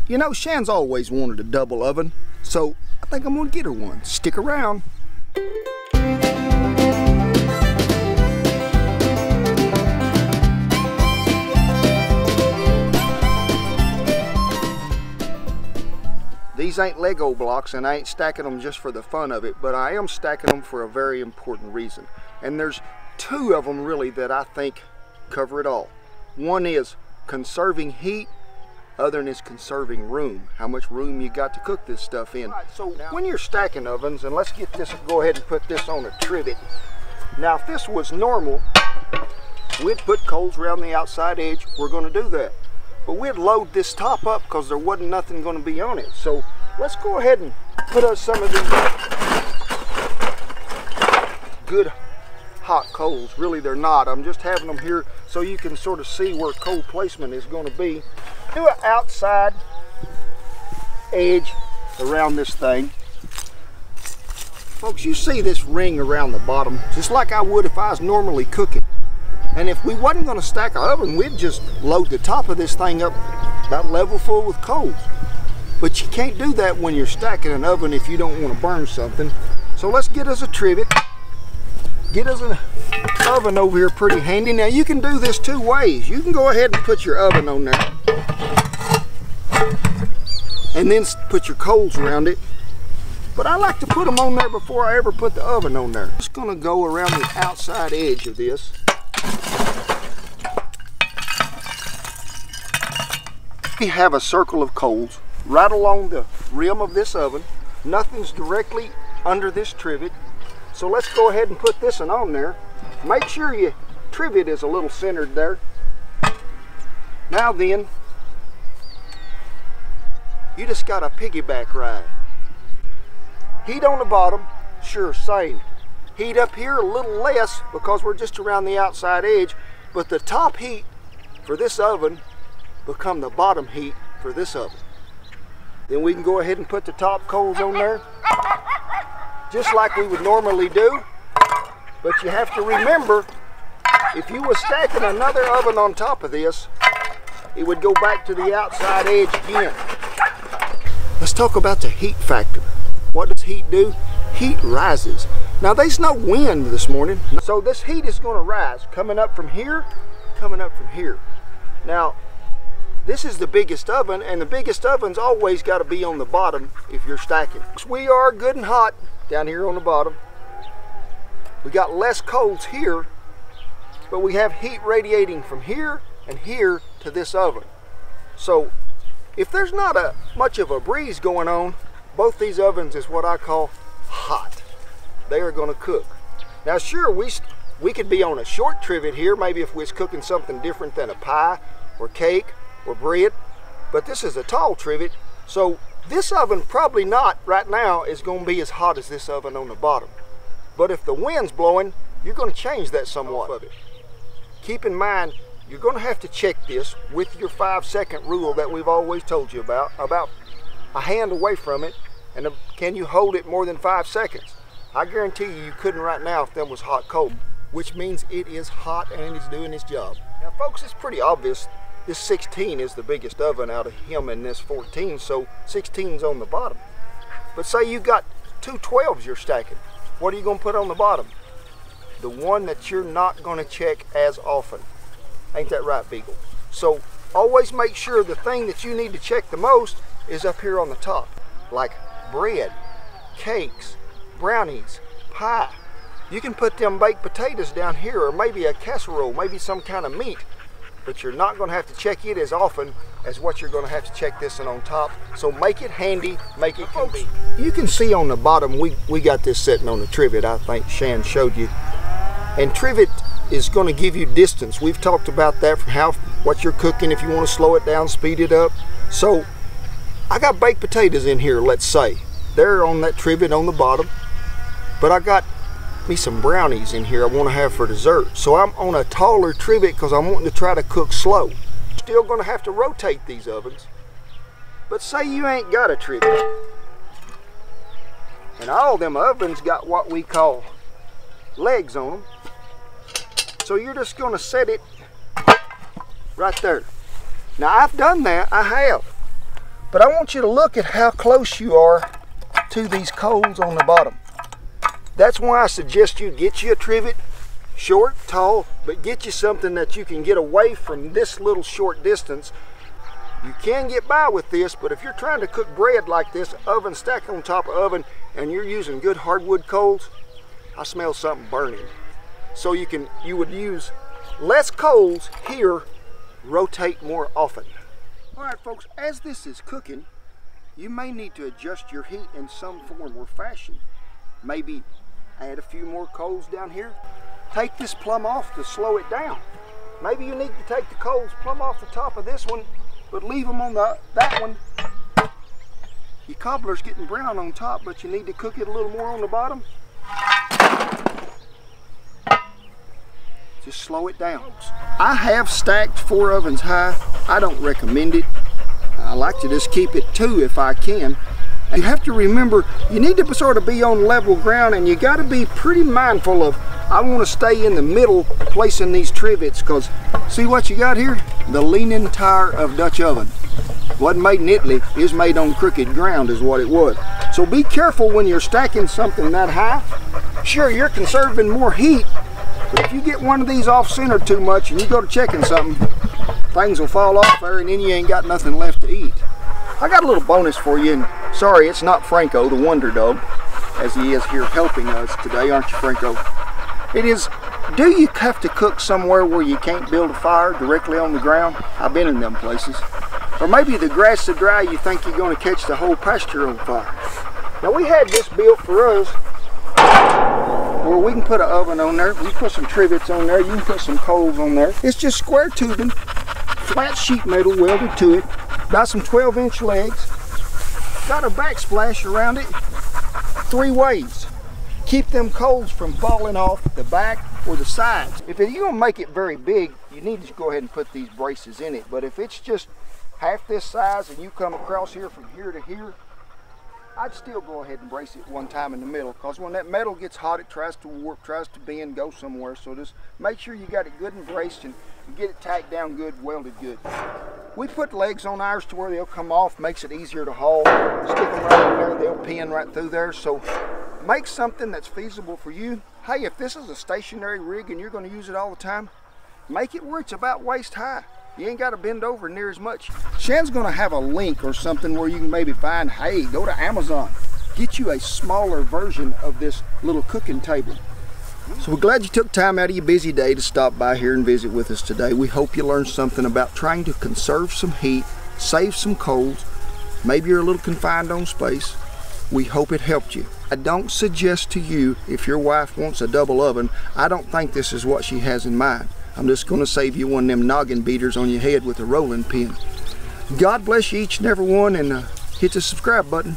You know, Shan's always wanted a double oven, so I think I'm gonna get her one. Stick around. These ain't Lego blocks, and I ain't stacking them just for the fun of it, but I am stacking them for a very important reason. And there's two of them really that I think cover it all. One is conserving heat, other than is conserving room, how much room you got to cook this stuff in. Right, so when you're stacking ovens, and let's get this, go ahead and put this on a trivet. Now if this was normal, we'd put coals around the outside edge. We're going to do that. But we'd load this top up because there wasn't nothing going to be on it. So let's go ahead and put us some of these good hot coals. Really they're not. I'm just having them here so you can sort of see where coal placement is going to be. Do an outside edge around this thing. Folks, you see this ring around the bottom just like I would if I was normally cooking. And if we wasn't going to stack our oven, we'd just load the top of this thing up about level full with coals. But you can't do that when you're stacking an oven if you don't want to burn something. So let's get us a trivet. Get us an oven over here pretty handy. Now you can do this two ways. You can go ahead and put your oven on there. And then put your coals around it. But I like to put them on there before I ever put the oven on there. Just going to go around the outside edge of this. We have a circle of coals right along the rim of this oven. Nothing's directly under this trivet. So let's go ahead and put this one on there. Make sure your trivet is a little centered there. Now then, you just got a piggyback ride. Heat on the bottom, sure, same. Heat up here a little less because we're just around the outside edge, but the top heat for this oven become the bottom heat for this oven. Then we can go ahead and put the top coals on there, just like we would normally do. But you have to remember, if you were stacking another oven on top of this, it would go back to the outside edge again. Let's talk about the heat factor. What does heat do? Heat rises. Now there's no wind this morning, so this heat is going to rise, coming up from here, coming up from here. Now, this is the biggest oven, and the biggest oven's always got to be on the bottom if you're stacking. We are good and hot down here on the bottom. We got less coals here, but we have heat radiating from here and here to this oven. So if there's not much of a breeze going on, both these ovens is what I call hot. They are going to cook. Now sure, we could be on a short trivet here, maybe if we was cooking something different than a pie or cake or bread, but this is a tall trivet, so this oven probably not right now is going to be as hot as this oven on the bottom. But if the wind's blowing, you're going to change that somewhat of it. Keep in mind, you're going to have to check this with your 5-second rule that we've always told you about a hand away from it, and can you hold it more than 5 seconds? I guarantee you couldn't right now if them was hot coal, which means it is hot and it's doing its job. Now folks, it's pretty obvious. This 16 is the biggest oven out of him and this 14, so 16's on the bottom. But say you got two 12s you're stacking. What are you going to put on the bottom? The one that you're not going to check as often. Ain't that right, Beagle? So always make sure the thing that you need to check the most is up here on the top. Like bread, cakes, brownies, pie. You can put them baked potatoes down here, or maybe a casserole, maybe some kind of meat. But you're not going to have to check it as often as what you're going to have to check this one on top. So make it handy, make it convenient. You can see on the bottom, we got this sitting on the trivet, I think Shan showed you. And trivet is going to give you distance. We've talked about that from what you're cooking, if you want to slow it down, speed it up. So I got baked potatoes in here, let's say. They're on that trivet on the bottom. But I got me some brownies in here I want to have for dessert. So I'm on a taller trivet because I'm wanting to try to cook slow. Still going to have to rotate these ovens. But say you ain't got a trivet. And all them ovens got what we call legs on them. So you're just going to set it right there. Now I've done that, I have. But I want you to look at how close you are to these coals on the bottom. That's why I suggest you get you a trivet, short, tall, but get you something that you can get away from this little short distance. You can get by with this, but if you're trying to cook bread like this, oven stacked on top of oven, and you're using good hardwood coals, I smell something burning. So you would use less coals here, rotate more often. All right, folks, as this is cooking, you may need to adjust your heat in some form or fashion. Maybe add a few more coals down here. Take this plumb off to slow it down. Maybe you need to take the coals plumb off the top of this one, but leave them on that one. Your cobbler's getting brown on top, but you need to cook it a little more on the bottom. Just slow it down. I have stacked 4 ovens high. I don't recommend it. I like to just keep it 2 if I can. You have to remember, you need to sort of be on level ground, and you got to be pretty mindful of, I want to stay in the middle placing these trivets, because see what you got here? The leaning tire of Dutch oven. Wasn't made in Italy, it's made on crooked ground is what it was. So be careful when you're stacking something that high. Sure, you're conserving more heat, but if you get one of these off center too much and you go to checking something, things will fall off there and then you ain't got nothing left to eat. I got a little bonus for you, and sorry it's not Franco, the wonder dog, as he is here helping us today, aren't you, Franco? It is, do you have to cook somewhere where you can't build a fire directly on the ground? I've been in them places. Or maybe the grass so dry you think you're going to catch the whole pasture on fire. Now we had this built for us where we can put an oven on there, we put some trivets on there, you can put some coals on there. It's just square tubing, flat sheet metal welded to it, got some 12-inch legs, got a backsplash around it 3 ways. Keep them coals from falling off the back or the sides. If you're going to make it very big, you need to go ahead and put these braces in it. But if it's just half this size and you come across here from here to here, I'd still go ahead and brace it one time in the middle, because when that metal gets hot, it tries to warp, tries to bend, go somewhere. So just make sure you got it good and braced and get it tacked down good, welded good. We put legs on ours to where they'll come off, makes it easier to haul. Stick them right in there, they'll pin right through there. So make something that's feasible for you. Hey, if this is a stationary rig and you're going to use it all the time, make it where it's about waist high. You ain't got to bend over near as much. Shan's going to have a link or something where you can maybe find, hey, go to Amazon, get you a smaller version of this little cooking table. So we're glad you took time out of your busy day to stop by here and visit with us today. We hope you learned something about trying to conserve some heat, save some coals. Maybe you're a little confined on space. We hope it helped you. I don't suggest to you, if your wife wants a double oven, I don't think this is what she has in mind. I'm just going to save you one of them noggin beaters on your head with a rolling pin. God bless you each and every one, and hit the subscribe button.